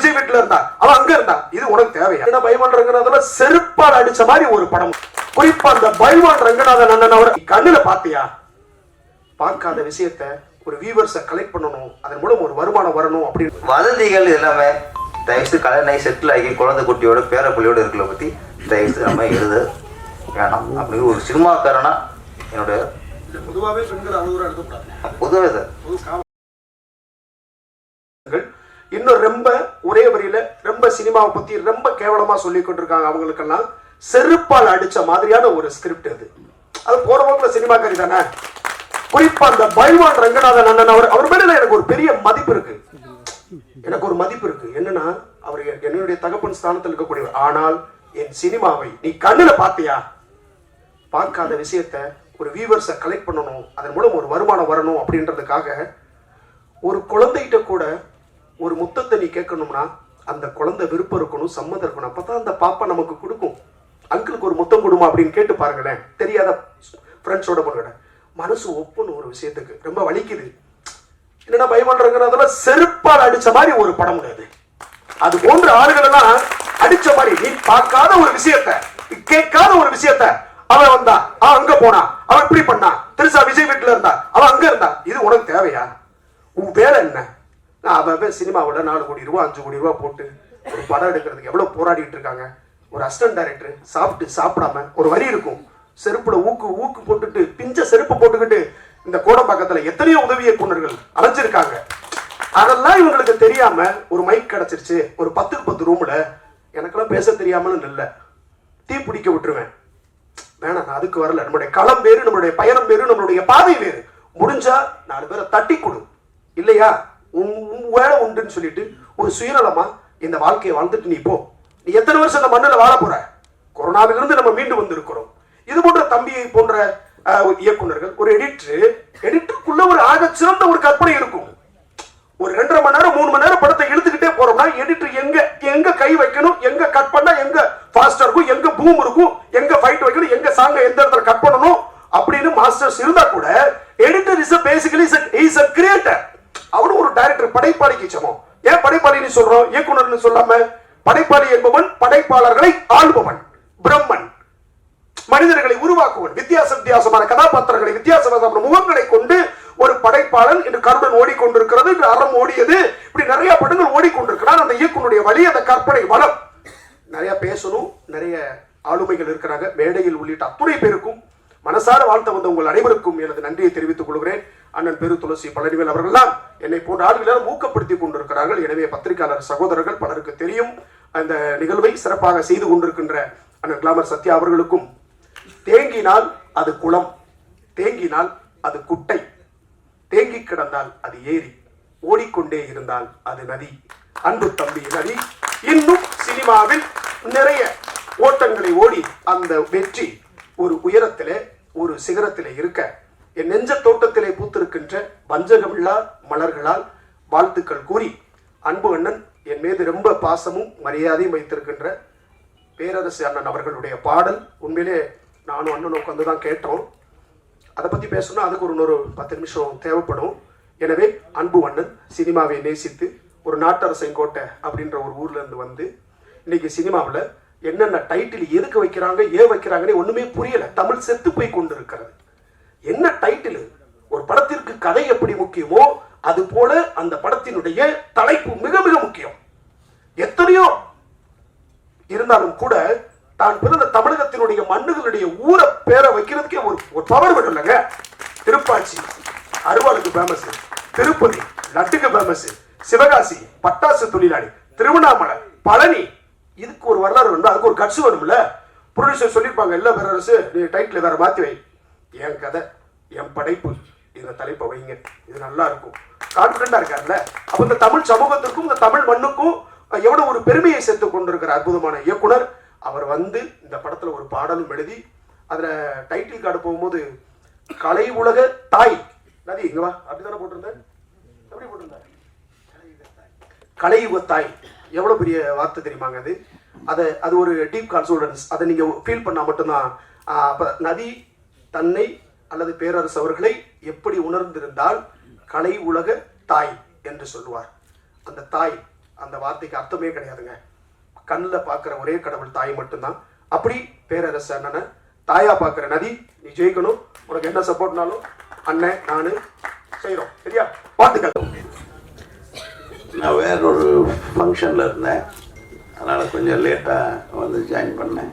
விஜய் வீட்டுல இருந்தா, அவன் அங்க இருந்தா, இது உனக்கு தேவையா? பைவான் ரங்கநாதன் செருப்பால் அடிச்ச மாதிரி ஒரு படம். குறிப்பா அந்த பைவான் ரங்கநாதன் அண்ணன் அவர் கண்ணுல பாத்தியா? பார்க்காத விஷயத்த ஒரு வியூவர்ஸை கலெக்ட் பண்ணணும், அதன் மூலம் ஒரு வருமானம் வரணும் அப்படின்னு வதந்திகள் எல்லாமே தயவுசு கல்யாணம் செட்டில் ஆகி குழந்தை குட்டியோட பேரப்பிள்ளையோட இருக்கிற பத்தி தயவுசு நம்ம எழுத வேணாம் அப்படின்னு ஒரு சினிமாக்காரனா என்னுடைய பொதுவாகவே பெண்கள் அவ்வளவு தூரம் எழுதக்கூடாது. பொதுவாக சார் இன்னும் ரொம்ப ஒரே வரியில ரொம்ப சினிமாவை பத்தி ரொம்ப கேவலமா சொல்லி கொண்டிருக்காங்க. அவங்களுக்கெல்லாம் செருப்பால் அடிச்ச மாதிரியான ஒரு ஸ்கிரிப்ட் அது. அது போற போக்குல சினிமாக்காரி தானே. குறிப்பா அந்த பைவான் ரங்கநாதன் அண்ணன் அவர் மேல எனக்கு ஒரு பெரிய மதிப்பு இருக்கு. எனக்கு ஒரு மதிப்பு இருக்கு. என்னன்னா அவர் என்னுடைய தகப்பன் ஸ்தானத்தில் இருக்கக்கூடியவர். ஆனால் என் சினிமாவை நீ கண்ணுல பாத்தியா? பார்க்காத விஷயத்த ஒரு வியூவர்ஸை கலெக்ட் பண்ணணும், அதன் மூலம் ஒரு வருமானம் வரணும் அப்படின்றதுக்காக ஒரு குழந்தைகிட்ட கூட ஒரு முத்தத்தை நீ கேட்கணும்னா அந்த குழந்தை விருப்பம் இருக்கணும், சம்மதம் இருக்கணும். அப்பதான் அந்த பாப்பா நமக்கு கொடுக்கும். அங்கிளுக்கு ஒரு முத்தம் கொடுமா அப்படின்னு கேட்டு பாருங்களேன். தெரியாத ஃப்ரெண்ட்ஸோட பொண்ணோட மனசு ஒப்பணும் ஒரு விஷயத்துக்கு. ரொம்ப வலிக்குது. என்னன்னா பைவான் ரங்கநாதன் செருப்பால் அடிச்ச மாதிரி ஒரு படம் கிடையாது. அது போன்ற ஆளுகள் எல்லாம் அடிச்ச மாதிரி நீ பார்க்காத ஒரு விஷயத்த, கேட்காத ஒரு விஷயத்த அவன் வந்தா, அவன் அங்க போனா, அவன் இப்படி பண்ணா, திருசா விஜய் வீட்டுல இருந்தா, அவன் அங்க இருந்தா, இது உனக்கு தேவையா? உன் வேலை என்ன? அவன் சினிமாவோட 4 கோடி ரூபாய் 5 கோடி ரூபாய் போட்டு ஒரு படம் எடுக்கிறதுக்கு எவ்வளவு போராடிட்டு இருக்காங்க. ஒரு அசிஸ்டன்ட் டைரக்டர் சாப்பிடாம ஒரு வரி இருக்கும், செருப்புல ஊக்கு போட்டுட்டு பிஞ்ச செருப்பு போட்டுக்கிட்டு இந்த கோடம்பாக்கத்துல எத்தனையோ உதவி இயக்குனர்கள் அலைஞ்சிருக்காங்க. அதெல்லாம் இவங்களுக்கு தெரியாம ஒரு மைக் கிடைச்சிருச்சு, ஒரு 10 ரூம்ல எனக்கெல்லாம் பேச தெரியாமலும் இல்ல, தீ பிடிக்க விட்டுருவேன். வேணாம், நான் அதுக்கு வரல. நம்மளுடைய களம் வேறு, நம்மளுடைய பயணம் வேறு, நம்மளுடைய பாதை வேறு. முடிஞ்சா 4 பேரை தட்டி கொடு, இல்லையா வேலை உண்டுன்னு சொல்லிட்டு ஒரு சுயநலமா இந்த வாழ்க்கையை வாழ்ந்துட்டு நீ போ. நீ எத்தனை வருஷம் இந்த மண்ணில் வாழ போற? கொரோனாவிலிருந்து நம்ம மீண்டு வந்திருக்கிறோம். இது போன்ற தம்பியை போன்ற இயக்குனர்கள், ஒரு எடிட்டருக்குள்ள ஒரு ஆக சிறந்த ஒரு கற்பனை இருக்கும். ஒரு 2.5 மணி நேரம் 3 மணி நேரம் படத்தை இழுத்துக்கிட்டே போறோம்னா எடிட்டர் எங்க கை வைக்கணும், எங்க கட் பண்ணா எங்க ஃபாஸ்டா இருக்கும், எங்க பூம் இருக்கும், எங்க ஃபைட் வைக்கணும், எங்க சாங்க எந்த இடத்துல கட் பண்ணணும் அப்படின்னு மாஸ்டர்ஸ் இருந்தா கூட editor is basically is a creator. அவனும் ஒரு டைரக்டர், படைப்பாளிக்கு சமம். ஏன் படைப்பாளின்னு சொல்றோம், இயக்குனர்னு சொல்லாம? படைப்பாளி என்பவன் படைப்பாளர்களை ஆள்பவன், பிரம்மன், மனிதர்களை உருவாக்குவன், வித்தியாசமான கதாபாத்திரங்களை, வித்தியாசமான முகங்களை கொண்டு ஒரு படைப்பாளன். இன்று கருடன் ஓடிக்கொண்டிருக்கிறது, இன்று அறம் ஓடியது, இப்படி நிறைய படங்கள் ஓடிக்கொண்டிருக்கிறார். அந்த இயக்குனுடைய வழி, அந்த கற்பனை வளம். நிறைய பேசணும், நிறைய ஆளுமைகள் இருக்கிறாங்க. மேடையில் உள்ளிட்ட அத்துணை பேருக்கும் மனசார வாழ்த்த வந்த உங்கள் அனைவருக்கும் எனது நன்றியை தெரிவித்துக் கொள்கிறேன். அண்ணன் பெரு துளசி பழனிவேல் அவர்கள்லாம் என்னை போன்ற ஆளுகளால் ஊக்கப்படுத்தி கொண்டிருக்கிறார்கள். எனவே பத்திரிகையாளர் சகோதரர்கள் பலருக்கு தெரியும். அந்த நிகழ்வை சிறப்பாக செய்து கொண்டிருக்கின்ற அண்ணன் கிளாமர் சத்யா அவர்களுக்கும், தேங்கினால் அது குளம், தேங்கினால் அது குட்டை, தேங்கி கிடந்தால் அது ஏரி, ஓடிக்கொண்டே இருந்தால் அது நதி. அன்பு தம்பி நதி இன்னும் சினிமாவில் நிறைய ஓட்டங்களை ஓடி அந்த வெற்றி ஒரு உயரத்திலே, ஒரு சிகரத்திலே இருக்க என் நெஞ்ச தோட்டத்திலே பூத்திருக்கின்ற வஞ்சகமில்லா மலர்களால் வாழ்த்துக்கள் கூறி, அன்பு அண்ணன் என் மீது ரொம்ப பாசமும் மரியாதையும் வைத்திருக்கின்ற பேரரசு அண்ணன் அவர்களுடைய பாடல் உண்மையிலே நானும் அண்ணனும் உட்காந்துதான் கேட்டோம். அதை பத்தி பேசணும்னா அதுக்கு ஒரு 10 நிமிஷம் தேவைப்படும். எனவே அன்பு அண்ணன் சினிமாவை நேசித்து ஒரு நாட்டரசங்கோட்டை அப்படின்ற ஒரு ஊர்ல இருந்து வந்து இன்னைக்கு சினிமாவில் என்னென்ன டைட்டில் எதுக்கு வைக்கிறாங்க, ஏன் வைக்கிறாங்கன்னு ஒண்ணுமே புரியல. தமிழ் செத்து போய் கொண்டு இருக்கிறது. என்ன டைட்டில்? ஒரு படத்திற்கு கதை எப்படி முக்கியமோ அது போல அந்த படத்தினுடைய தலைப்பு மிக மிக முக்கியம். எத்தனையோ இருந்தாலும் கூட தான் பிறந்த தமிழகத்தினுடைய மண்ணுகளுடைய ஊரை பேரை வைக்கிறதுக்கே ஒரு பவர் வேணும் இல்லைங்க. திருப்பாச்சி அருவாளுக்கு ஃபேமஸ், திருப்பதி லட்டுக்கு ஃபேமஸ், சிவகாசி பட்டாசு தொழிலாளி, திருவண்ணாமலை, பழனி, இதுக்கு ஒரு வரலாறு வேணும், அதுக்கு ஒரு கட்சி வேணும்ல. ப்ரொடியூசர் சொல்லியிருப்பாங்க, இல்ல பேரரசு நீ டைட்டில் வேற மாத்தி வை, என் கதை என் படைப்பு, இந்த தலைப்பை வைங்க, இது நல்லா இருக்கும். கான்பிடண்டா இருக்காருல்ல. அப்ப இந்த தமிழ் சமூகத்திற்கும் இந்த தமிழ் மண்ணுக்கும் எவ்வளவு ஒரு பெருமையை சேர்த்து கொண்டிருக்கிற அற்புதமான இயக்குனர் அவர் வந்து இந்த படத்துல ஒரு பாடலும் எழுதி அதுல டைட்டில் கார்டு போகும்போது கலை உலக தாய் நதி இங்க வா அப்படித்தானே போட்டிருந்தேன். எப்படி போட்டிருந்தேன்? கலை யுக தாய். எவ்வளவு பெரிய வார்த்தை தெரியுமாங்க அது. அது ஒரு டீப் கான்சோலன்ஸ். அதை நீங்க ஃபீல் பண்ணா மட்டும்தான். அப்ப நதி தன்னை அல்லது பேரரசு அவர்களை எப்படி உணர்ந்திருந்தால் கலை உலக தாய் என்று சொல்லுவார். அந்த தாய் அந்த வார்த்தைக்கு அர்த்தமே கிடையாதுங்க. கண்ணில் பார்க்குற ஒரே கடவுள் தாய் மட்டும்தான். அப்படி பேரரசு அண்ணனை தாயா பார்க்குற நதி, நீ ஜெயிக்கணும். உனக்கு என்ன சப்போர்ட்னாலும் அண்ணன் நான் செய்கிறோம். சரியா? வாழ்த்துக்கள். நான் வேறொரு ஃபங்க்ஷனில் இருந்தேன், அதனால் கொஞ்சம் லேட்டாக வந்து ஜாயின் பண்ணேன்.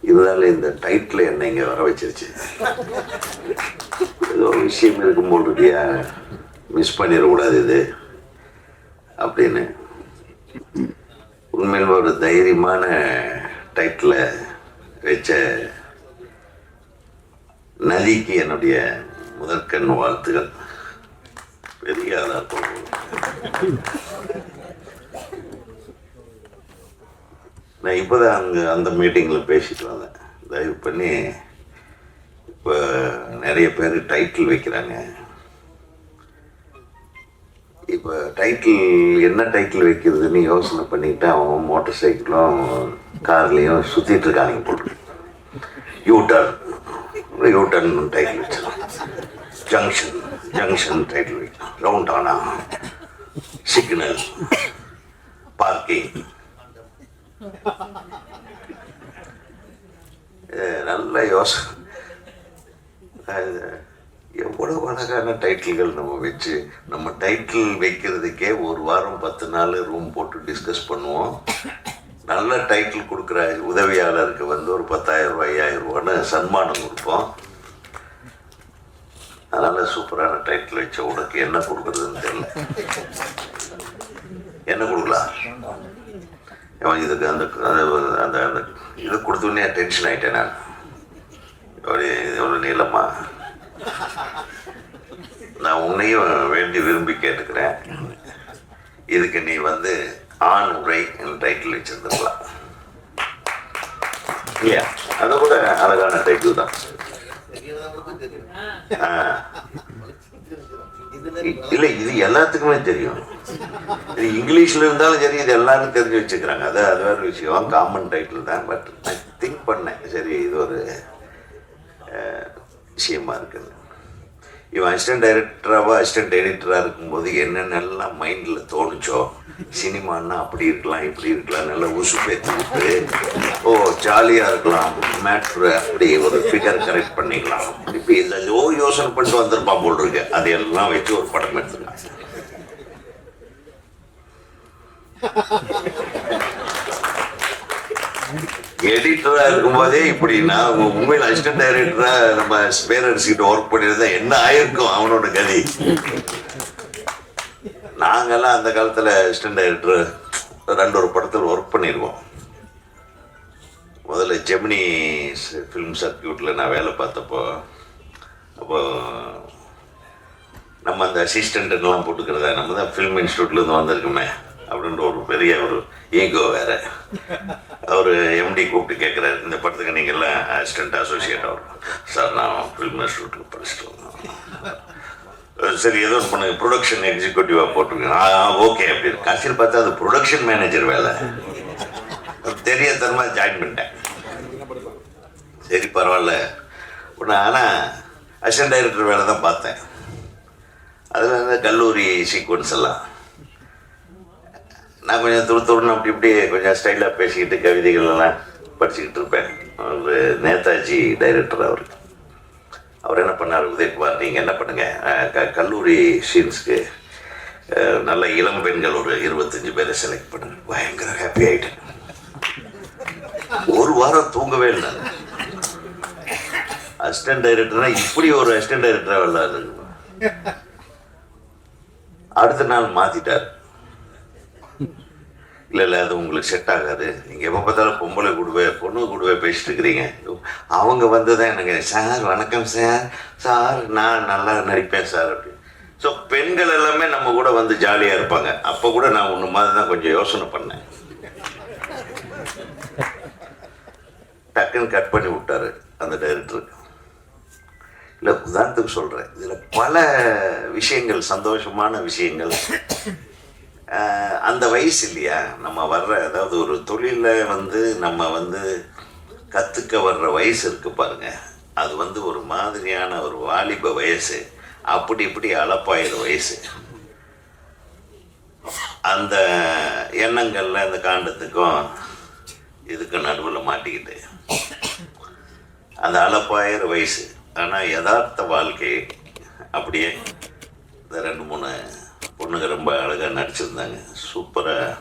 இருந்தாலும் இந்த டைட்டில் என்ன இங்கே வர வச்சிருச்சு. ஏதோ ஒரு விஷயம் இருக்கும்போது இருக்கியா, மிஸ் பண்ணிடக்கூடாது இது அப்படின்னு. உண்மையில் ஒரு தைரியமான டைட்டில் வச்ச நதிக்கு என்னுடைய முதற்கண் வாழ்த்துகள். பெரிய ஆளாக இருக்கும். நான் இப்போ தான் அந்த மீட்டிங்கில் பேசிட்டு வந்தேன். தயவு பண்ணி இப்போ நிறைய பேர் டைட்டில் வைக்கிறாங்க. இப்போ டைட்டில் என்ன டைட்டில் வைக்கிறதுன்னு யோசனை பண்ணிக்கிட்டு அவன் மோட்டர் சைக்கிளும் கார்லேயும் சுற்றிட்டு இருக்காங்க போட்டு. யூட்டர்ன் டைட்டில் வச்சிடலாம், ஜங்ஷன் டைட்டில் வைக்கலாம், ரவுண்ட் ஆனா சிக்னல், பார்க்கிங். நல்ல யோசனை. எவ்வளோ அழகான டைட்டில்கள் நம்ம வச்சு, நம்ம டைட்டில் வைக்கிறதுக்கே ஒரு வாரம் 10 நாள் ரூம் போட்டு டிஸ்கஸ் பண்ணுவோம். நல்ல டைட்டில் கொடுக்குற உதவியாளருக்கு வந்து ஒரு 10,000 ரூபாய் 5,000 ரூபான்னு சன்மானம் கொடுப்போம். அதனால் சூப்பரான டைட்டில் வச்ச உனக்கு என்ன கொடுக்குறதுன்னு தெரியல. என்ன கொடுக்கலாம்? இதுக்கு அந்த அந்த அந்த இது கொடுத்தோன்னே டென்ஷன் ஆகிட்டேன் நான். எவ்வளோ நீளமா நான் உன்னையும் வேண்டி விரும்பி கேட்டுக்கிறேன். இதுக்கு நீ வந்து ஆண் உரை டைட்டில் வச்சிருந்துருக்கலாம் இல்லையா? அதை கூட அழகான டைட்டில் தான். இல்லை, இது எல்லாத்துக்குமே தெரியும். இது இங்கிலீஷில் இருந்தாலும் சரி, இது எல்லாரும் தெரிஞ்சு வச்சுக்கிறாங்க. அது வேறு விஷயம், காமன் டைட்டில் தான். பட் நான் திங்க் பண்ணேன், சரி இது ஒரு விஷயமா இருக்குது. இவன் அசிஸ்டன்ட் அசிஸ்டன்ட் எடிட்டராக இருக்கும்போது என்னென்னலாம் மைண்டில் தோணுச்சோ, சினிமான்னா அப்படி இருக்கலாம் இப்படி இருக்கலாம், நல்லா உசு பேத்து விட்டு ஜாலியாக இருக்கலாம், மேட்ரு அப்படி ஒரு ஃபிகர் கரெக்ட் பண்ணிக்கலாம், இப்போ இதோ யோசனை பண்ணிட்டு வந்திருப்பான் போல் இருக்கு. அதையெல்லாம் வச்சு ஒரு படம் எடுத்துக்கலாம். எடிட்டரா இருக்கும்போதே இப்படின்னா உண்மையில் அசிஸ்டன்ட் டைரக்டரா நம்ம பேரரசிக்கிட்ட ஒர்க் பண்ணியிருந்தா என்ன ஆயிருக்கும் அவனோட கதி. நாங்கெல்லாம் அந்த காலத்துல அசிஸ்டன்ட் டைரக்டர் 2 படத்தில் ஒர்க் பண்ணியிருக்கோம். முதல்ல ஜெமினி ஃபிலிம் சர்க்கியூட்ல நான் வேலை பார்த்தப்போ, அப்போ நம்ம அந்த அசிஸ்டன்ட்லாம் போட்டுக்கிறதா, நம்ம தான் ஃபிலிம் இன்ஸ்டியூட்லேருந்து வந்திருக்குமே அப்படின்ற ஒரு பெரிய ஒரு ஈகோ வேற. அவர் எம்டி கூப்பிட்டு கேட்குறாரு, இந்த படத்துக்கு நீங்கள் எல்லாம் அசிஸ்டன்ட் அசோசியேட் ஆகும் சார். நான் ஃபிலிம் இன்ஸ்டியூட்டில் படிச்சுட்டு வந்தேன். சரி ஏதோ ஒன்று பண்ணுங்க, ப்ரொடக்ஷன் எக்ஸிக்யூட்டிவாக போட்டிருக்கேன். ஓகே அப்படின்னு. கடைசியில் பார்த்தா அது ப்ரொடக்ஷன் மேனேஜர் வேலை. தெரியாதனமா ஜாயின் பண்ணிட்டேன். சரி பரவாயில்ல ஒன்று. ஆனால் அசிஸ்டன்ட் டைரக்டர் வேலை தான் பார்த்தேன். அதில் வந்து கல்லூரி சீக்வன்ஸ் எல்லாம் நான் கொஞ்சம் துருன்னு அப்படி இப்படி கொஞ்சம் ஸ்டைலாக பேசிக்கிட்டு கவிதைகள் எல்லாம் படிச்சுக்கிட்டு இருப்பேன். ஒரு நேதாஜி டைரக்டர் அவர் என்ன பண்ணார், உதயகுமார் நீங்கள் என்ன பண்ணுங்க, கல்லூரி சீன்ஸ்க்கு நல்ல இளம் பெண்கள் ஒரு 25 பேரை செலக்ட் பண்ணுங்க. பயங்கர ஹாப்பி ஆகிட்டேன். ஒரு வாரம் தூங்கவே இல்லை. அசிஸ்டன்ட் டைரக்டர்னா இப்படி ஒரு அசிஸ்டன்ட் டைரக்டராக விளாடு. அடுத்த நாள் மாற்றிட்டார். இல்லை அது உங்களுக்கு செட் ஆகாது, நீங்கள் எப்போ பார்த்தாலும் பொம்பளை பொண்ணு கூடவே பேசிட்டு இருக்கிறீங்க. அவங்க வந்து தான் எனக்கு, சார் வணக்கம் சார் நான் நல்லா நடிப்பேன் சார் அப்படி. ஸோ பெண்கள் எல்லாமே நம்ம கூட வந்து ஜாலியாக இருப்பாங்க. அப்போ கூட நான் ஒன்று மாதிரி தான் கொஞ்சம் யோசனை பண்ணேன். டக்குன்னு கட் பண்ணி விட்டாரு அந்த டைரக்டர். இல்லை உதாரணத்துக்கு சொல்கிறேன், இதில் பல விஷயங்கள், சந்தோஷமான விஷயங்கள். அந்த வயசு இல்லையா நம்ம வர்ற, அதாவது ஒரு தொழிலில் வந்து நம்ம வந்து கற்றுக்க வர்ற வயசு இருக்குது பாருங்க, அது வந்து ஒரு மாதிரியான ஒரு வாலிப வயசு. அப்படி இப்படி அளப்பாயிர வயசு. அந்த எண்ணங்கள்ல இந்த காண்டத்துக்கும் இதுக்கும் நடுவில் மாட்டிக்கிட்டு அந்த அளப்பாயிர வயசு, ஆனால் யதார்த்த வாழ்க்கை அப்படியே இந்த 2-3 பொண்ணுங்க ரொம்ப அழகாக நடிச்சிருந்தாங்க. சூப்பராக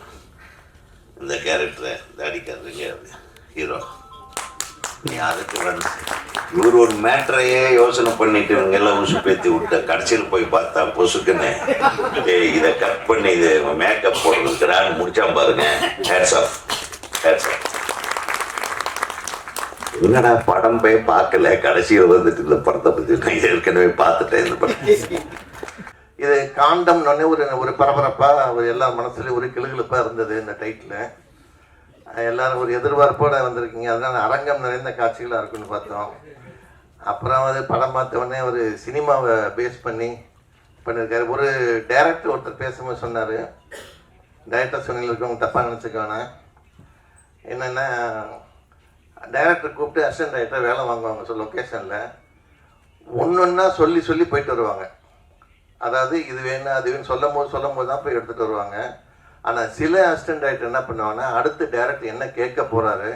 இந்த கேரக்டரை தாடிக்காரங்க ஹீரோ. நீ அதுக்கு வந்து இவர் ஒரு மேட்ரையே யோசனை பண்ணிட்டு இவங்க எல்லாம் ஊசி பேத்தி விட்ட கடைசியில் போய் பார்த்தா பொசுக்குன்னு இதை கட் பண்ணி இது மேக்கப் போடுறதுக்குறான்னு முடிச்சா பாருங்க. Hats off, hats off. என்னடா படம் போய் பார்க்கல, கடைசியில் வந்துட்டு இந்த படத்தை பற்றி நான் ஏற்கனவே பார்த்துட்டேன். இந்த படம் இது காண்டம்னு ஒரு பரபரப்பாக ஒரு எல்லா மனசுலையும் ஒரு கிளுகிழப்பாக இருந்தது. இந்த டைட்டில் எல்லாரும் ஒரு எதிர்பார்ப்போடு வந்திருக்கீங்க. அதனால் அரங்கம் நிறைந்த காட்சிகளாக இருக்குன்னு பார்த்தோம். அப்புறம் அது படம் பார்த்தவொடனே ஒரு சினிமாவை பேஸ் பண்ணி பண்ணியிருக்காரு. ஒரு டைரக்டர் ஒருத்தர் பேசும்போது சொன்னார், டைரக்டர் சொன்னவங்க தப்பாக நினச்சிக்க வேணாம், என்னென்னா டைரக்டர் கூப்பிட்டு அசிஸ்டன்ட் டைரக்டர் வேலை வாங்குவாங்க லொக்கேஷனில். ஒன்றா சொல்லி சொல்லி போயிட்டு வருவாங்க. அதாவது இது வேணும் அது வேணும் சொல்லும் போது தான் போய் எடுத்துகிட்டு வருவாங்க. ஆனால் சில அசிஸ்டன்ட் டைரக்டர் என்ன பண்ணுவாங்கன்னா, அடுத்து டைரக்டர் என்ன கேட்க போகிறாரு,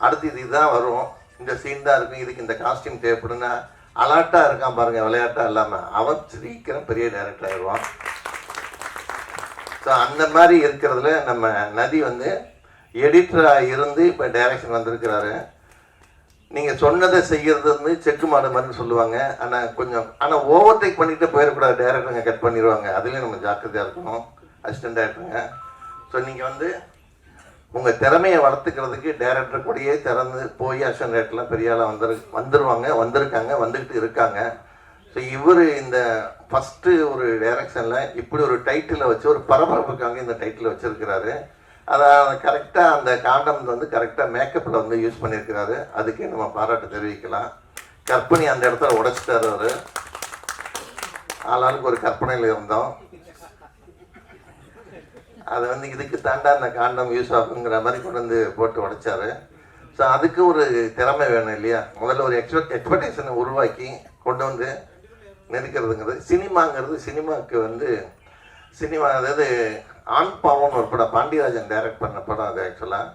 அடுத்து இதுதான் வரும், இந்த சீன் தான் இருக்கும், இதுக்கு இந்த காஸ்டியூம் தேவைப்படுன்னா அலாட்டாக இருக்கான் பாருங்கள், விளையாட்டாக இல்லாமல் அவன் சீக்கிரம் பெரிய டைரக்டர் ஆயிடுவான். ஸோ அந்த மாதிரி இருக்கிறதுல நம்ம நதி வந்து எடிட்டராக இருந்து இப்போ டைரக்ஷன் வந்திருக்கிறாரு. நீங்கள் சொன்னதை செய்கிறது வந்து செக்கு மாடு மாதிரின்னு சொல்லுவாங்க. ஆனால் ஓவர் டேக் பண்ணிட்டு போயிடக்கூடாது, டைரக்டருங்க கட் பண்ணிடுவாங்க. அதுலேயும் நம்ம ஜாக்கிரதையாக இருக்கணும் அசிஸ்டன்ட் டைரக்டருங்க. ஸோ நீங்கள் வந்து உங்கள் திறமையை வளர்த்துக்கிறதுக்கு டைரக்டர் கூடயே திறந்து போய் அசிஸ்டன்ட் டைரக்டர்லாம் பெரிய ஆளாக வந்திருக்காங்க, வந்துக்கிட்டு இருக்காங்க. ஸோ இவர் இந்த ஃபஸ்ட்டு ஒரு டைரக்ஷனில் இப்படி ஒரு டைட்டிலை வச்சு ஒரு பரபரப்புக்காக இந்த டைட்டிலை வச்சுருக்கிறாரு. அதை கரெக்டாக அந்த காண்டம் வந்து கரெக்டாக மேக்கப்பில் வந்து யூஸ் பண்ணியிருக்கிறாரு. அதுக்கே நம்ம பாராட்டு தெரிவிக்கலாம். கற்பனை அந்த இடத்துல உடைச்சிட்டாரு அவர். ஆளாளுக்கு ஒரு கற்பனையில் இருந்தோம். அதை வந்து இதுக்கு தாண்டா அந்த காண்டம் யூஸ் ஆகுங்கிற மாதிரி கொண்டு வந்து போட்டு உடைச்சாரு. ஸோ அதுக்கு ஒரு திறமை வேணும் இல்லையா? முதல்ல ஒரு எக்ஸ்பெக்டேஷனை உருவாக்கி கொண்டு வந்து நெருக்கிறதுங்கிறது. சினிமாவுக்கு வந்து சினிமா அதாவது ஆண் பாவம்னு ஒரு படம் பாண்டியராஜன் டைரக்ட் பண்ண படம் அது. ஆக்சுவலாக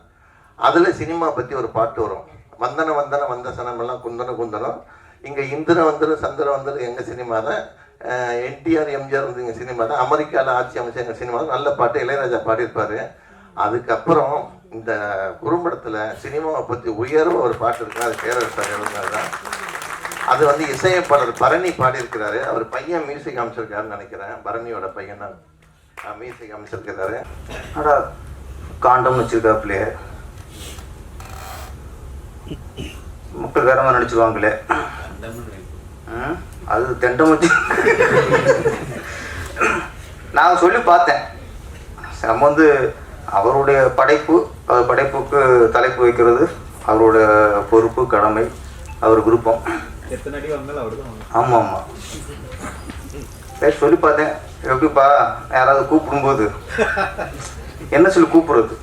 அதில் சினிமா பற்றி ஒரு பாட்டு வரும், வந்தன வந்தன வந்த சனமெல்லாம் குந்தன குந்தனம், இங்கே இந்திர வந்துடும் சந்திர வந்துடும் எங்கள் சினிமா தான், என்டிஆர் எம்ஜிஆர் வந்து எங்கள் சினிமா தான், அமெரிக்காவில் ஆட்சி அமைச்சர் எங்கள் சினிமா தான். நல்ல பாட்டு இளையராஜா பாடியிருப்பார். அதுக்கப்புறம் இந்த குறும்படத்தில் சினிமாவை பற்றி உயர்வு ஒரு பாட்டு இருக்குன்னா அது பேரரசர் எழுதினார் தான். அது வந்து இசையப்பாளர் பரணி பாடியிருக்கிறாரு. அவர் பையன் மியூசிக் அமைச்சிருக்காருன்னு நினைக்கிறேன். பரணியோட பையன் தான் மியூசிக் அமைச்சிருக்கிறாரு. ஆனால் காண்டம் வச்சிருக்காப்புலே மக்கள் வேற மாதிரி நடிச்சிருவாங்களே. அது தெண்டம் வச்சு நான் சொல்லி பார்த்தேன். நம்ம வந்து அவருடைய அவர் படைப்புக்கு தலைப்பு வைக்கிறது அவருடைய பொறுப்பு, கடமை, அவர் விருப்பம். ஆமாம் ஆமாம் சொல்லி பார்த்தேன். எப்படிப்பா யாராவது கூப்பிடும்போது என்ன சொல்லி கூப்பிடுறது?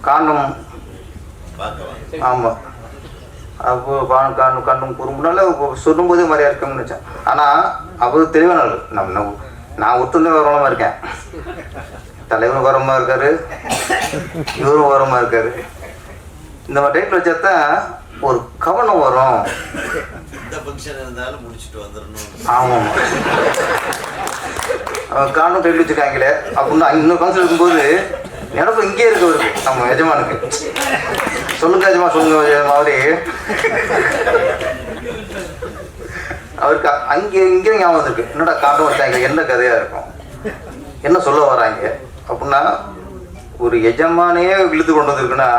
காண்டம். ஆமாம். அப்போ காண்டம் குறும்புனால சொல்லும்போதே மாதிரியா இருக்கும்னு நினச்சேன். ஆனால் அவர் தெளிவான நான் ஒத்துந்தே வரமாக இருக்கேன். தலைவரும் வரமாக இருக்காரு, இவரும் வரமாக இருக்காரு. இந்த மாதிரி டைட்டில் வச்சாதான் ஒரு கவனம் வரும். ஆமாம் அவன் காணும் டைட்டில் வச்சுருக்காங்களே அப்படின்னா இன்னொரு ஃபங்க்ஷன் இருக்கும்போது நினப்பு இங்கே இருக்கவருக்கு நம்ம எஜமானுக்கு சொல்லுங்க எஜமா மாதிரி அவருக்கு இங்கே ஞாபகம் வந்துருக்கு. என்னடா காண்டம் வச்சாங்க, என்ன கதையாக இருக்கும், என்ன சொல்ல வராங்க அப்படின்னா ஒரு எஜமானையே இழுத்து கொண்டு வந்திருக்குன்னா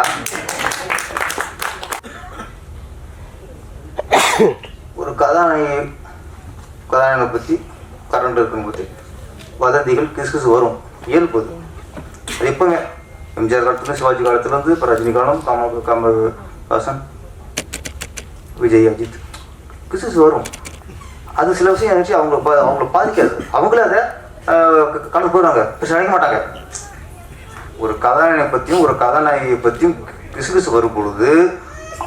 ஒரு கதாநாயகனை பற்றி கரண்ட் இருக்குன்னு பற்றி வதந்திகள் கிசு வரும், இயல்பது. அது எப்போவுமே எம்ஜிஆர் காலத்துலேருந்து சிவாஜி காலத்துலேருந்து இப்போ ரஜினி காலம், கமல்ஹாசன், விஜய், அஜித் கிசு வரும். அது சில விஷயம் நினச்சி அவங்கள பாதிக்காது. அவங்களே அதை கலந்து போயிடுவாங்க, நினைக்க மாட்டாங்க. ஒரு கதாநாயகனை பற்றியும் ஒரு கதாநாயகியை பற்றியும் கிசு வரும் பொழுது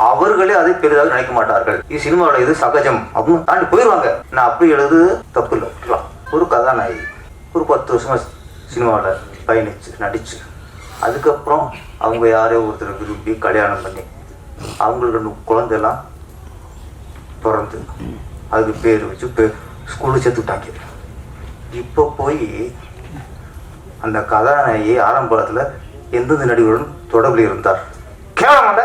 அவர்களே அதை பெரிதாக நினைக்க மாட்டார்கள். இது சினிமாவில் இது சகஜம் அப்படின்னு தாண்டி போயிடுவாங்க. நான் அப்படி எழுது தப்பு இல்லை. ஒரு கதாநாயகி ஒரு 10 வருஷமாக சினிமாவில் பயணிச்சு நடிச்சு அதுக்கப்புறம் அவங்க யாரையோ ஒருத்தர் விரும்பி கல்யாணம் பண்ணி அவங்களுக்கு 2 குழந்தைலாம் பிறந்து அதுக்கு பேர் வச்சு ஸ்கூலில் சேர்த்து விட்டாங்க. இப்போ போய் அந்த கதாநாயகி ஆரம்பத்தில் எந்தெந்த நடிகருடன் தொடர்பில் இருந்தார். கேவலமாட்ட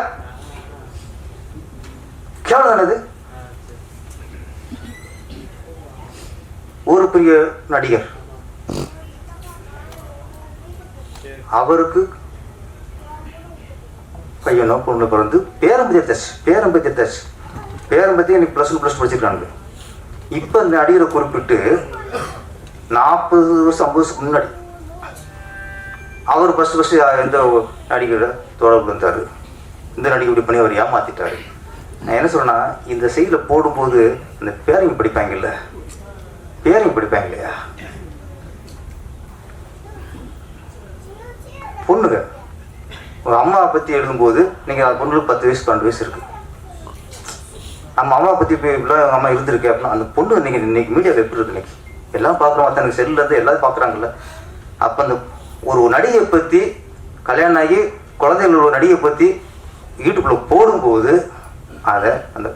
கேவலம் தானது. ஒரு பெரிய நடிகர் அவருக்கு பையனோ பொண்ணு பிறந்து பேரம்பத்திய எனக்கு +1 படிச்சிருக்காங்க. இப்போ இந்த நடிகரை குறிப்பிட்டு 40 வருஷம் 50 வருஷம் முன்னாடி அவர் ஃபஸ்ட்டு எந்த நடிகரை தொடர்பு இருந்தார். இந்த நடிகை இப்படி பண்ணி அவர் ஏமாத்திட்டாரு. நான் என்ன சொல்றேன்னா, இந்த செய்தியில் போடும்போது இந்த பேரையும் படிப்பாங்க இல்லையா பொண்ணுங்க ஒரு அம்மாவை பற்றி எழுதும்போது நீங்கள் பொண்ணுக்கு 10 வயசு 12 வயசு இருக்குது. நம்ம அம்மாவை பற்றி இப்போ இப்படிலாம் அம்மா இருந்திருக்கு அப்படின்னா அந்த பொண்ணு இன்னைக்கு மீடியாவில் எப்படி இருக்கு இன்னைக்கு எல்லாம் பார்க்குறோம். மற்ற செல்லுலேருந்து எல்லாரும் பார்க்குறாங்கல்ல. அப்போ அந்த ஒரு நடிகை பற்றி கல்யாணம் ஆகி குழந்தைங்களோட நடிகை பற்றி யூடியூப்ல போடும்போது அதை அந்த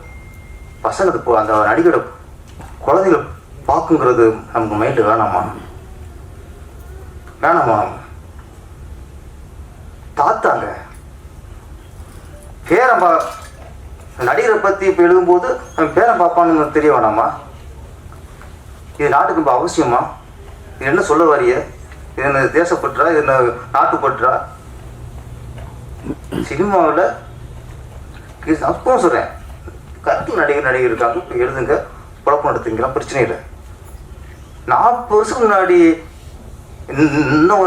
பசங்களுக்கு அந்த நடிகரோட குழந்தைகளை பார்க்குங்கிறது நமக்கு மைண்டு வேணாமா? தாத்தாங்க பேரம்பா நடிகரை பற்றி இப்போ எழுதும்போது பேரன் பாப்பான்னு தெரிய வேணாமா? இது நாட்டுக்கு ரொம்ப அவசியமா? இது என்ன சொல்ல வரிய? இது என்ன தேசப்பற்றா? இது என்ன நாட்டுப்பற்றா? சினிமாவில் அப்பவும் சொல்கிறேன், கருத்து நடிகர் இருக்காங்க, இப்போ எழுதுங்க, குழப்பம் நடத்துங்கலாம், பிரச்சனை இல்லை. 40 வருஷம் முன்னாடி இன்னும்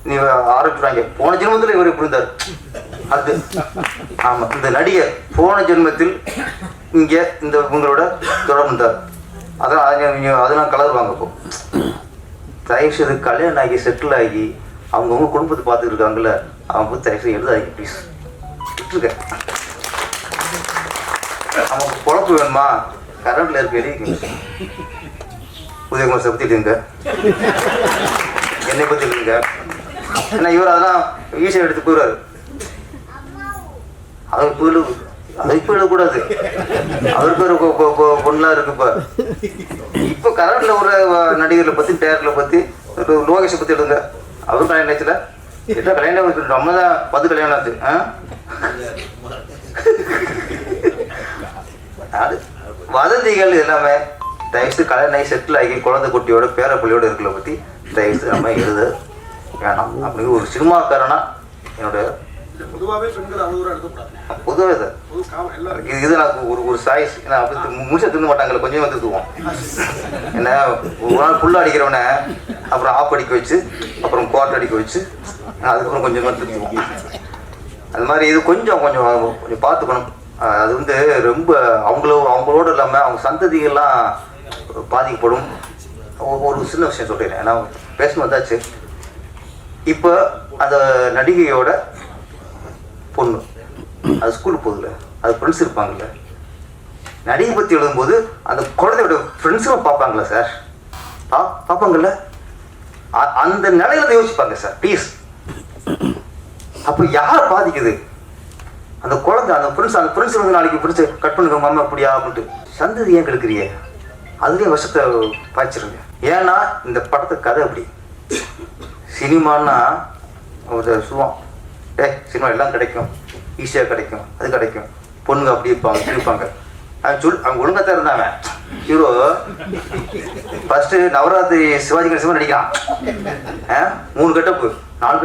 நீ ஆரம்பிச்சுறாங்க. போன ஜென்மத்தில் இவர் இப்படி இருந்தார். அது ஆமாம், இந்த நடிகர் போன ஜென்மத்தில் இங்கே இந்த உங்களோட தொடர்பு இருந்தார். அதெல்லாம் கலருவாங்க. இப்போ தயவுசெய்து கல்யாணம் ஆகி செட்டில் ஆகி அவங்கவுங்க குடும்பத்தை பார்த்துட்டு இருக்காங்கல்ல, அவங்க போய் தயவுசெய்து எழுதாங்க ப்ளீஸ். விட்டுருக்க நமக்கு குழப்பு வேணுமா? கரண்ட்ல இருக்க எழுதிக்கங்க. உதயகுமார் பற்றி எழுதுங்க, என்னை பற்றி எழுதுங்க. ஏன்னா இவர் அதெல்லாம் ஈஸியாக எடுத்து போயிடுவார். அது இப்போ எழுதக்கூடாது. அவருக்கு ஒரு பொண்ணெலாம் இருக்கு. இப்போ கரண்ட்ல ஒரு நடிகர்களை பற்றி டேரக்டரை பற்றி லோகேஷை பற்றி எழுதுங்க. அவரும் கல்யாணம் ஆச்சுல, எல்லாம் கல்யாணம் நம்ம தான் 10 கல்யாணம் ஆச்சு. வதந்திகள் எல்லாமே தயவுசு கல்யாணம் ஆகி செட்டில் ஆகி குழந்தை குட்டியோட பேரப்பிள்ளையோட இருக்கிற பற்றி தயவுசு நம்ம எழுத வேணாம். அப்படிங்கிற ஒரு சினிமாக்காரனா என்னுடைய பொதுவாகவே பெண்கள் அவ்வளோ எழுதக்கூடாது. பொதுவாக இது நான் ஒரு சாய்ஸ். ஏன்னா அப்படி முழுசாக தின்னு மாட்டாங்கல்ல, கொஞ்சம் வந்துக்குவோம். ஏன்னா ஒரு நாள் ஃபுல்லாக அடிக்கிறவனை அப்புறம் ஆப் அடிக்க வச்சு அப்புறம் குவார்ட் அடிக்க வச்சு அதுக்கப்புறம் கொஞ்சமாக திருத்துவோம். அது மாதிரி இது கொஞ்சம் பார்த்துக்கணும். அது வந்து ரொம்ப அவங்களோட இல்லாமல் அவங்க சந்ததிகள்லாம் பாதிக்கப்படும். ஒரு சின்ன விஷயம் சொல்லிடுறேன், ஏன்னா பேசணும் வந்தாச்சு. இப்போ அந்த நடிகையோட பொண்ணு அது ஸ்கூலுக்கு போகுதுல, அது ஃப்ரெண்ட்ஸ் இருப்பாங்கல்ல, நடிகை பற்றி எழுதும்போது அந்த குழந்தையோட ஃப்ரெண்ட்ஸும் பார்ப்பாங்களா சார்? பார்ப்பாங்கல்ல, அந்த நிலையில யோசிப்பாங்க சார் ப்ளீஸ். அப்போ யார் பாதிக்குது? அந்த குழந்தை, அந்த ஃப்ரெண்ட்ஸ் வந்து நாளைக்கு பிடிச்சி கட் பண்ணுங்க மாமா அப்படியா அப்படின்ட்டு சந்ததி ஏன் கெடுக்கிறிய? அதுலேயும் விஷத்தை பாய்ச்சிருங்க. ஏன்னா இந்த படத்தை கதை அப்படி. சினிமான்னா சொல்லுவான், சினிமா எல்லாம் கிடைக்கும், ஈஸியாக கிடைக்கும், அது கிடைக்கும், பொண்ணுங்க அப்படி இருப்பாங்க. அவங்க ஒழுங்காத்தான் இருந்தாங்க. ஹீரோ ஃபர்ஸ்ட் நவராத்திரி சிவாஜி கணேசன் நடிக்கிறான். 3 கட்டப்பு 4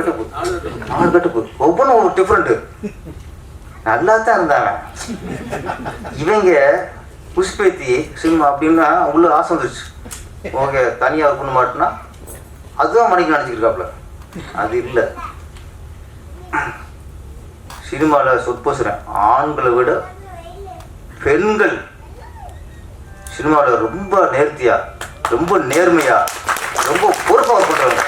கட்டப்பு ஒவ்வொன்றும் ஒரு டிஃப்ரெண்ட்டு. நல்லா தான் இருந்தாங்க. இவங்க புஷ்பேத்தி சினிமா அப்படின்னா அவங்களுக்கு ஆசை வந்துருச்சு. ஓகே, தனியாக பண்ண மாட்டோன்னா அதுதான் மணிக்கு நினச்சிக்கிருக்காப்புல. அது இல்லை. சினிமாவில் சொற்போசுறேன், ஆண்களை விட பெண்கள் சினிமாவில் ரொம்ப நேர்த்தியாக, ரொம்ப நேர்மையாக, ரொம்ப பொறுப்பாக பண்ணுறாங்க.